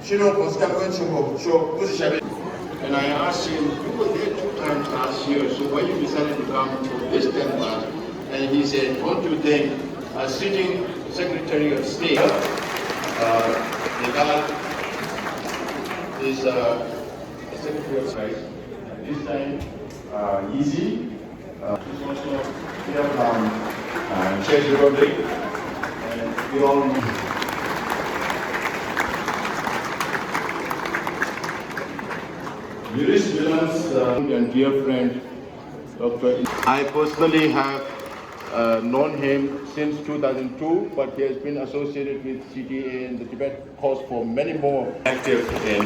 And I asked him, you were there 2 times last year, so why you decided to come for this Denmark? And he said, don't you think a sitting Secretary of State, the guy is Secretary of State, this time easy. He's also here from Czech Republic, and we all know. And dear friend, Dr. I personally have known him since 2002, but he has been associated with CTA and the Tibet cause for many more active in.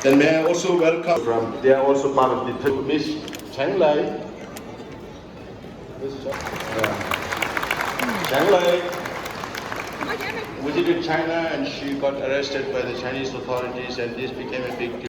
Then may I also welcome from, they are also part of the Miss Chang Lai. Chang Lai visited China and she got arrested by the Chinese authorities, and this became a big deal.